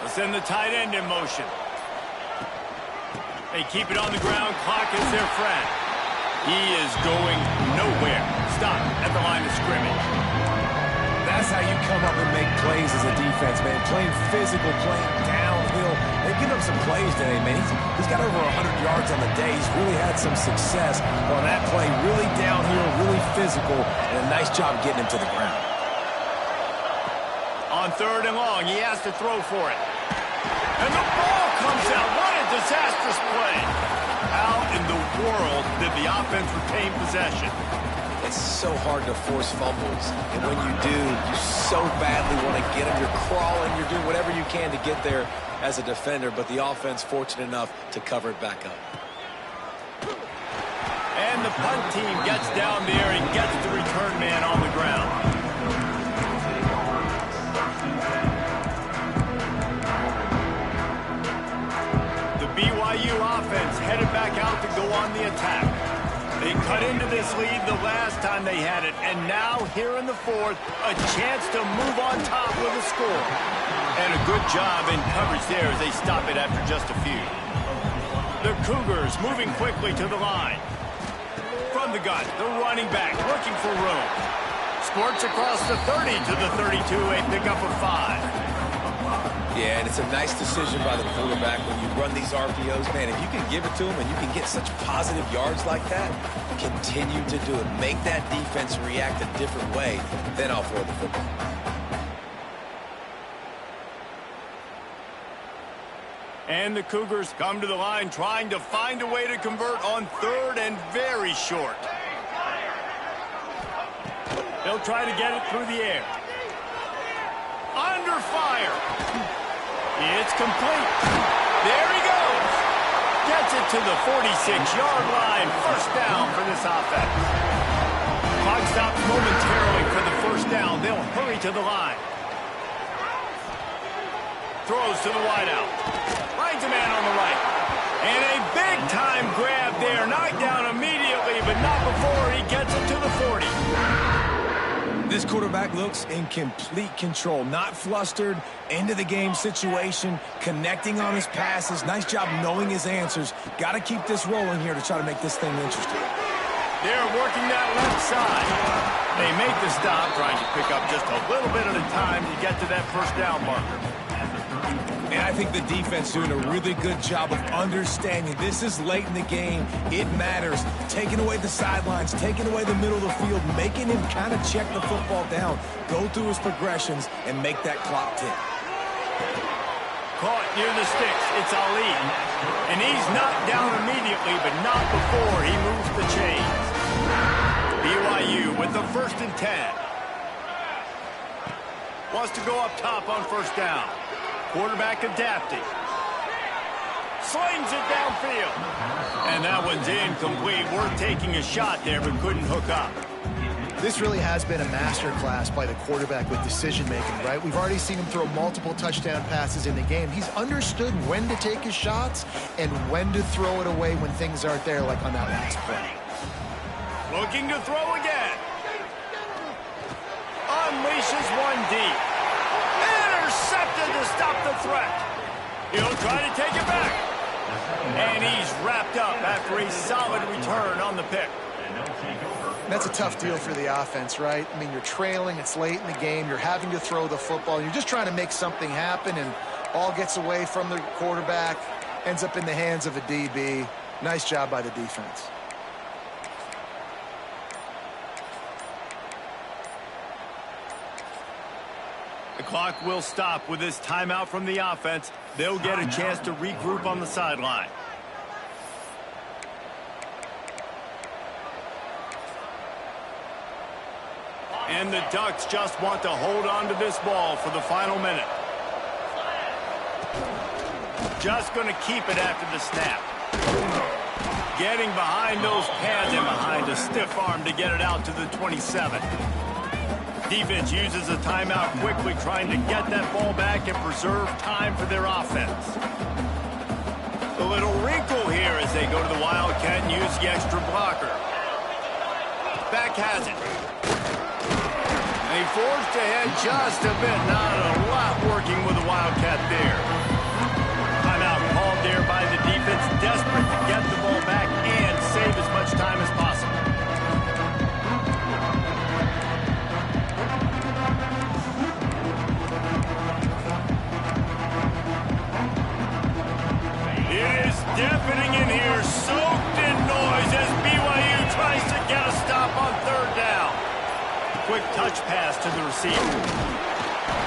Let's send the tight end in motion. They keep it on the ground. Clock is their friend. He is going nowhere. Stop at the line of scrimmage. That's how you come up and make plays as a defense, man. Playing physical, playing downhill. They've given up some plays today, man. He's got over 100 yards on the day. He's really had some success on that play. Really downhill, really physical, and a nice job getting him to the ground. On third and long, he has to throw for it. And the ball comes out. What a disastrous play. How in the world did the offense retain possession? It's so hard to force fumbles, and when you do, you so badly want to get them. You're crawling, you're doing whatever you can to get there as a defender, but the offense fortunate enough to cover it back up. And the punt team gets down there and gets the return man on the ground. The BYU offense headed back out to go on the attack. They cut into this lead the last time they had it, and now here in the fourth, a chance to move on top with a score. And a good job in coverage there as they stop it after just a few. The Cougars moving quickly to the line. From the gun, the running back looking for room. Squirts across the 30 to the 32, a pickup of 5. Yeah, and it's a nice decision by the quarterback when you run these RPOs. Man, if you can give it to him and you can get such positive yards like that, continue to do it. Make that defense react a different way, then I'll throw the football. And the Cougars come to the line trying to find a way to convert on third and very short. They'll try to get it through the air. Under fire. It's complete. There he goes. Gets it to the 46-yard line. First down for this offense. Clock stops momentarily for the first down. They'll hurry to the line. Throws to the wideout. Finds a man on the right. And a big-time grab there. Knocked down immediately, but not before he gets it to the 40. This quarterback looks in complete control, not flustered, end-of-the-game situation, connecting on his passes. Nice job knowing his answers. Got to keep this rolling here to try to make this thing interesting. They're working that left side. They make the stop, trying to pick up just a little bit at a time to get to that first down marker. And I think the defense is doing a really good job of understanding this is late in the game. It matters. Taking away the sidelines, taking away the middle of the field, making him kind of check the football down, go through his progressions, and make that clock tick. Caught near the sticks. It's Ali. And he's knocked down immediately, but not before he moves the chains. BYU with the 1st and 10. Wants to go up top on first down. Quarterback adapting. Slings it downfield. And that one's incomplete. Worth taking a shot there, but couldn't hook up. This really has been a masterclass by the quarterback with decision-making, right? We've already seen him throw multiple touchdown passes in the game. He's understood when to take his shots and when to throw it away when things aren't there, like on that last play. Looking to throw again. Unleashes one deep. Intercepted to stop the threat. He'll try to take it back. And he's wrapped up after a solid return on the pick. That's a tough deal for the offense, right? I mean, you're trailing, it's late in the game, you're having to throw the football, you're just trying to make something happen, and ball gets away from the quarterback, ends up in the hands of a DB. Nice job by the defense. The clock will stop with this timeout from the offense. They'll get a chance to regroup on the sideline. And the Ducks just want to hold on to this ball for the final minute. Just going to keep it after the snap. Getting behind those pads and behind a stiff arm to get it out to the 27. Defense uses a timeout quickly, trying to get that ball back and preserve time for their offense. A little wrinkle here as they go to the Wildcat and use the extra blocker. Back has it. They forced ahead just a bit. Not a lot working with the Wildcat there. Timeout called there by the defense, desperate to get the ball back and save as much time as possible. It is deafening in here, soaked in noise as BYU tries to get a stop on third down. Quick touch pass to the receiver.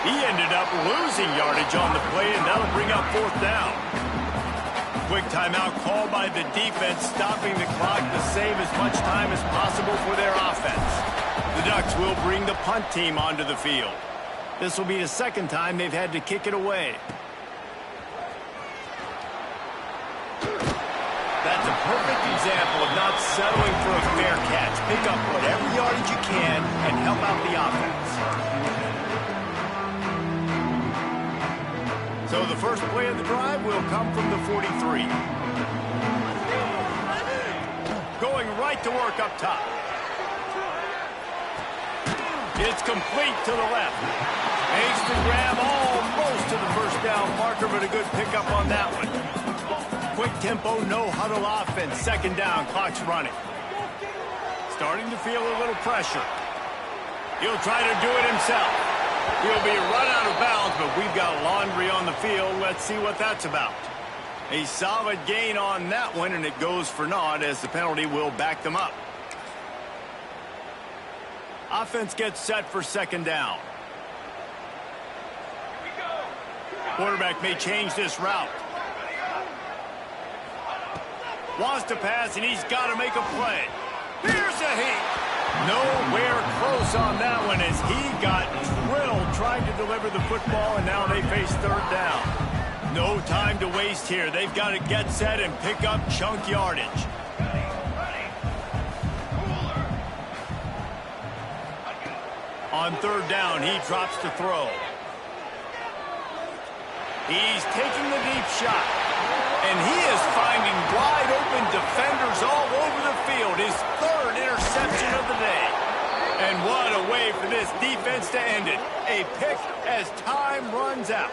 He ended up losing yardage on the play, and that'll bring up fourth down. Quick timeout called by the defense, stopping the clock to save as much time as possible for their offense. The Ducks will bring the punt team onto the field. This will be the second time they've had to kick it away. That's a perfect example of not settling for a fair catch. Pick up whatever yardage you can and help out the offense. So the first play of the drive will come from the 43. Going right to work up top. It's complete to the left. Makes the grab almost to the first down marker, but a good pickup on that one. Quick tempo, no huddle offense. Second down, clock's running. Starting to feel a little pressure. He'll try to do it himself. He'll be run out of bounds, but we've got laundry on the field. Let's see what that's about. A solid gain on that one, and it goes for naught as the penalty will back them up. Offense gets set for second down. Quarterback may change this route. Wants to pass, and he's got to make a play. Here's a heat. Nowhere close on that one as he got drilled trying to deliver the football, and now they face third down. No time to waste here. They've got to get set and pick up chunk yardage. On third down, he drops to throw. He's taking the deep shot. And he is finding wide-open defenders all over the field. His third interception of the day. And what a way for this defense to end it. A pick as time runs out.